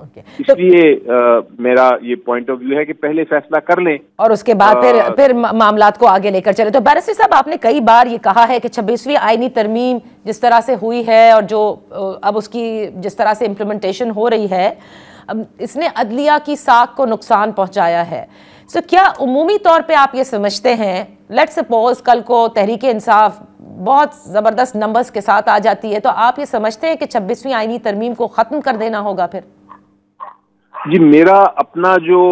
اس لیے میرا یہ پوائنٹ آف ویو ہے کہ پہلے فیصلہ کر لیں اور اس کے بعد پھر معاملات کو آگے لے کر چلے. تو بیرسٹر صاحب آپ نے کئی بار یہ کہا ہے کہ 26ویں آئینی ترمیم جس طرح سے ہوئی ہے اور جو اب اس کی جس طرح سے امپلیمنٹیشن ہو رہی ہے اس نے عدلیہ کی ساکھ کو نقصان پہنچایا ہے. سو کیا عمومی طور پہ آپ یہ سمجھتے ہیں لیٹ سپوز کل کو تحریک انصاف بہت زبردست نمبرز کے ساتھ آ جاتی ہے تو آپ یہ سمجھتے ہیں کہ 26ویں آئینی ترمیم کو ختم کر دینا ہوگا پھر؟ جی میرا اپنا جو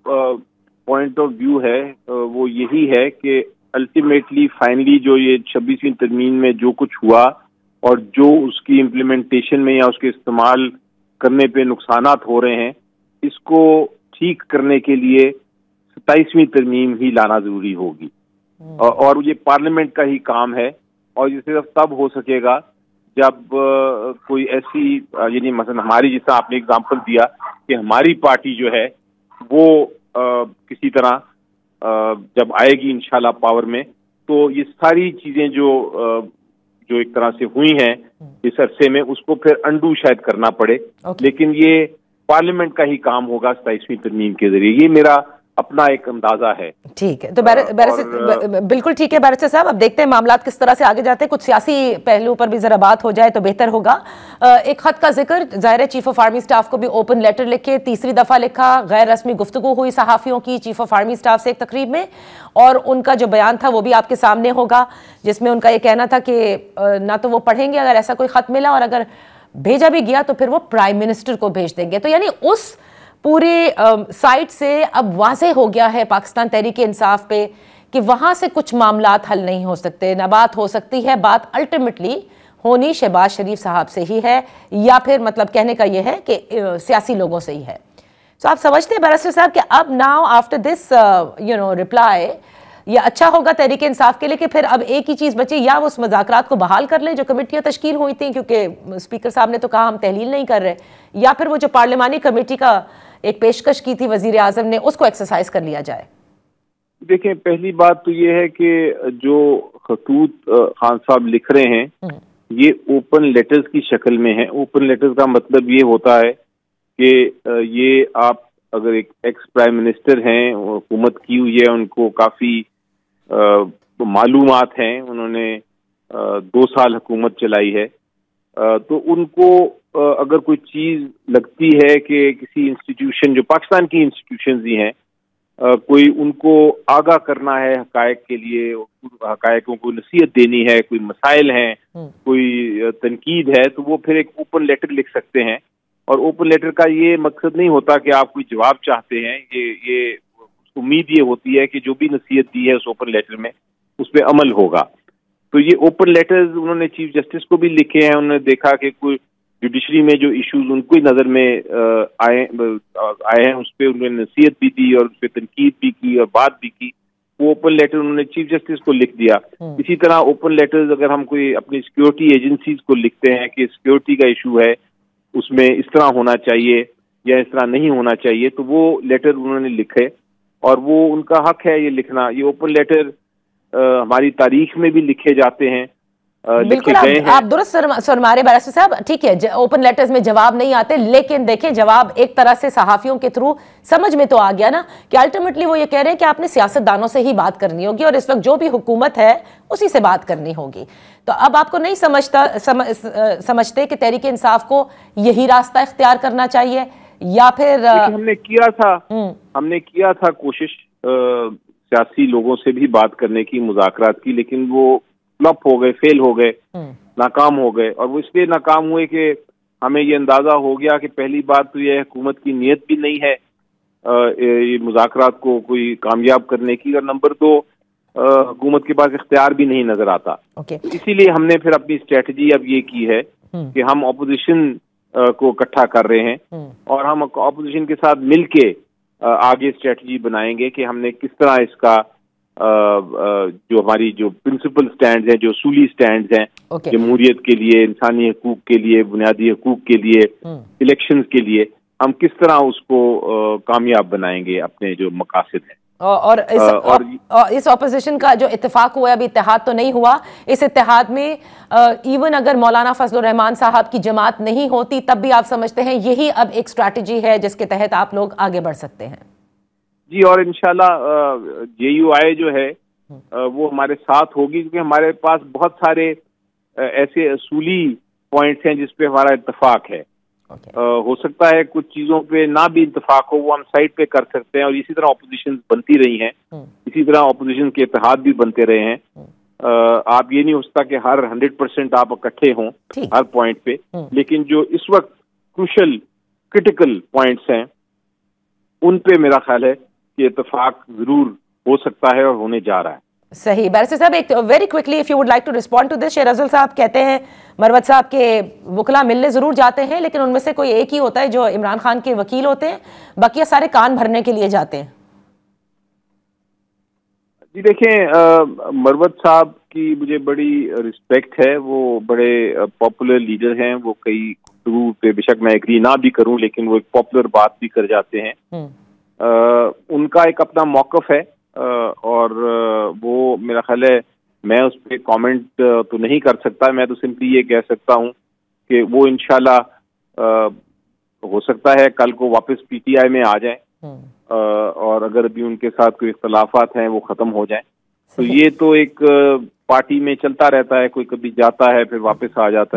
پوائنٹ آف ویو ہے وہ یہی ہے کہ الٹیمیٹلی فائنلی جو یہ 26ویں ترمیم میں جو کچھ ہوا اور جو اس کی امپلیمنٹیشن میں یا اس کے استعمال کرنے پہ نقصانات ہو رہے ہیں اس کو ٹھیک کرنے کے لیے 27ویں ترمیم ہی لانا ضروری ہوگی اور یہ پارلیمنٹ کا ہی کام ہے اور یہ صرف تب ہو سکے گا جب کوئی ایسی یعنی مثلا ہماری جس طرح آپ نے اگزامپل دیا کہ ہماری پارٹی جو ہے وہ کسی طرح جب آئے گی انشاءاللہ پاور میں تو یہ ساری چیزیں جو ایک طرح سے ہوئی ہیں اس عرصے میں اس کو پھر انڈو شاید کرنا پڑے لیکن یہ پارلیمنٹ کا ہی کام ہوگا 27ویں ترمیم کے ذریعے. یہ میرا اپنا ایک اندازہ ہے. ٹھیک ہے تو بالکل ٹھیک ہے بیرسٹر صاحب. اب دیکھتے ہیں معاملات کس طرح سے آگے جاتے ہیں. کچھ سیاسی پہلو پر بھی ذرا بات ہو جائے تو بہتر ہوگا. ایک خط کا ذکر ظاہر ہے چیف آف آرمی سٹاف کو بھی اوپن لیٹر لکھے تیسری دفعہ لکھا. غیر رسمی گفتگو ہوئی صحافیوں کی چیف آف آرمی سٹاف سے ایک تقریب میں اور ان کا جو بیان تھا وہ بھی آپ کے سامنے ہوگا جس میں ان کا یہ کہنا تھا کہ نہ تو وہ پڑھیں گے اگر ایسا کوئی خط ملا اور اگر بھیجا بھی گیا تو پھر وہ پرائم منسٹر کو بھیج دیں گے. تو یعنی اس پورے سائٹ سے اب واضح ہو گیا ہے پاکستان تحریک انصاف پہ کہ وہاں سے کچھ معاملات حل نہیں ہو سکتے. نہ بات ہو سکتی ہے, بات الٹیمیٹلی ہونی شہباز شریف صاحب سے ہی ہے یا پھر مطلب کہنے کا یہ ہے کہ سیاسی لوگوں سے ہی ہے. تو آپ سمجھتے ہیں بیرسٹر صاحب کہ اب ناؤ آفٹر دس ریپلائی یہ اچھا ہوگا تحریک انصاف کے لیے کہ پھر اب ایک ہی چیز بچی یا وہ اس مذاکرات کو بحال کر لیں جو کمیٹیاں تشکیل ہوئی تھیں کیونکہ اسپیکر صاحب نے تو کہا ہم تحلیل نہیں کر رہے, یا پھر وہ جو پارلیمانی کمیٹی کا ایک پیشکش کی تھی وزیر اعظم نے اس کو ایکسرسائز کر لیا جائے؟ دیکھیں پہلی بات تو یہ ہے کہ جو خطوط خان صاحب لکھ رہے ہیں یہ اوپن لیٹرز کی شکل میں ہے. اوپن لیٹرز کا مطلب یہ ہوتا ہے کہ یہ آپ اگر ایک ایکس پرائم منسٹر ہیں حکومت کی ہوئی ہے ان کو کافی معلومات ہیں, انہوں نے 2 سال حکومت چلائی ہے, تو ان کو اگر کوئی چیز لگتی ہے کہ کسی انسٹیٹیوشن جو پاکستان کی انسٹیٹیوشنز ہی ہیں کوئی ان کو آگاہ کرنا ہے حقائق کے لیے, حقائقوں کو نصیحت دینی ہے, کوئی مسائل ہیں, کوئی تنقید ہے, تو وہ پھر ایک اوپن لیٹر لکھ سکتے ہیں. اور اوپن لیٹر کا یہ مقصد نہیں ہوتا کہ آپ کوئی جواب چاہتے ہیں, یہ امید یہ ہوتی ہے کہ جو بھی نصیحت دی ہے اس اوپن لیٹر میں اس پہ عمل ہوگا. تو یہ اوپن لیٹرز انہوں نے چیف جسٹس کو بھی لکھے ہیں. انہوں نے دیکھا کہ کوئی جوڈیشری میں جو ایشوز ان کو نظر میں آئے ہیں اس پہ انہوں نے نصیحت بھی دی اور اس پہ تنقید بھی کی اور بات بھی کی. وہ اوپن لیٹر انہوں نے چیف جسٹس کو لکھ دیا. اسی طرح اوپن لیٹرز اگر ہم کوئی اپنی سیکیورٹی ایجنسیز کو لکھتے ہیں کہ سیکیورٹی کا ایشو ہے اس میں اس طرح ہونا چاہیے یا اس طرح نہیں ہونا چاہیے, تو وہ لیٹر انہوں نے لکھے اور وہ ان کا حق ہے یہ لکھنا. یہ اوپن لیٹر ہماری تاریخ میں بھی لکھے جاتے ہیں. بالکل آپ درست فرما رہے بیرسٹر صاحب. ٹھیک ہے اوپن لیٹرز میں جواب نہیں آتے لیکن دیکھیں جواب ایک طرح سے صحافیوں کے تھرو سمجھ میں تو آ گیا نا کہ الٹیمیٹلی وہ یہ کہہ رہے ہیں کہ آپ نے سیاست دانوں سے ہی بات کرنی ہوگی اور اس وقت جو بھی حکومت ہے اسی سے بات کرنی ہوگی. تو اب آپ کو نہیں سمجھتے کہ تحریک انصاف کو یہی راستہ اختیار کرنا چاہیے یا پھر ہم نے کیا تھا کوشش سیاسی لوگوں سے بھی بات کرنے کی, مذاکرات کی, لیکن وہ فلپ ہو گئے, فیل ہو گئے, ناکام ہو گئے. اور وہ اس لیے ناکام ہوئے کہ ہمیں یہ اندازہ ہو گیا کہ پہلی بات تو یہ حکومت کی نیت بھی نہیں ہے یہ مذاکرات کو کوئی کامیاب کرنے کی, اور نمبر 2 حکومت کے پاس اختیار بھی نہیں نظر آتا. اسی لیے ہم نے پھر اپنی اسٹریٹجی اب یہ کی ہے کہ ہم اپوزیشن کو اکٹھا کر رہے ہیں اور ہم اپوزیشن کے ساتھ مل کے آگے اسٹریٹجی بنائیں گے کہ ہم نے کس طرح اس کا جو ہماری جو پرنسپل سٹینڈز ہیں, جو اصولی سٹینڈز ہیں جمہوریت کے لیے, انسانی حقوق کے لیے, بنیادی حقوق کے لیے, الیکشنز کے لیے, ہم کس طرح اس کو کامیاب بنائیں گے اپنے جو مقاصد ہیں. اور اس اپوزیشن کا جو اتفاق ہوا ہے، ابھی اتحاد تو نہیں ہوا، اس اتحاد میں ایون اگر مولانا فضل الرحمان صاحب کی جماعت نہیں ہوتی تب بھی آپ سمجھتے ہیں یہی اب ایک اسٹریٹجی ہے جس کے تحت آپ لوگ آگے بڑھ سکتے ہیں؟ جی، اور انشاءاللہ JUI جو ہے وہ ہمارے ساتھ ہوگی، کیونکہ ہمارے پاس بہت سارے ایسے اصولی پوائنٹس ہیں جس پہ ہمارا اتفاق ہے. ہو سکتا ہے کچھ چیزوں پہ نہ بھی اتفاق ہو، وہ ہم سائڈ پہ کر سکتے ہیں، اور اسی طرح اپوزیشن بنتی رہی ہیں، اسی طرح اپوزیشن کے اتحاد بھی بنتے رہے ہیں. آپ یہ نہیں ہو سکتا کہ ہر 100% آپ اکٹھے ہوں ہر پوائنٹ پہ، لیکن جو اس وقت کروشل کرٹیکل پوائنٹس ہیں ان پہ میرا خیال ہے کہ اتفاق ضرور ہو سکتا ہے اور ہونے جا رہا ہے. صحیح. بیرسٹر صاحب ایک very quickly if you would like to respond to this, Sher Afzal صاحب کہتے ہیں مروت صاحب کے وکلا ملنے ضرور جاتے ہیں لیکن ان میں سے کوئی ایک ہی ہوتا ہے جو عمران خان کے وکیل ہوتے ہیں، بقیہ سارے کان بھرنے کے لیے جاتے ہیں. جی دیکھیں، مروت صاحب کی مجھے بڑی رسپیکٹ ہے، وہ بڑے پاپولر لیڈر ہیں، وہ کئی گفتگو پہ بے شک میں ایگری نہ بھی کروں لیکن وہ ایک پاپولر بات بھی کر جاتے ہیں. ان کا ایک اپنا موقف ہے اور وہ میرا خیال ہے میں اس پہ کامنٹ تو نہیں کر سکتا. میں تو سمپلی یہ کہہ سکتا ہوں کہ وہ انشاءاللہ ہو سکتا ہے کل کو واپس PTI میں آ جائیں، اور اگر ابھی ان کے ساتھ کوئی اختلافات ہیں وہ ختم ہو جائیں. تو یہ تو ایک پارٹی میں چلتا رہتا ہے، کوئی کبھی جاتا ہے پھر واپس آ جاتا ہے.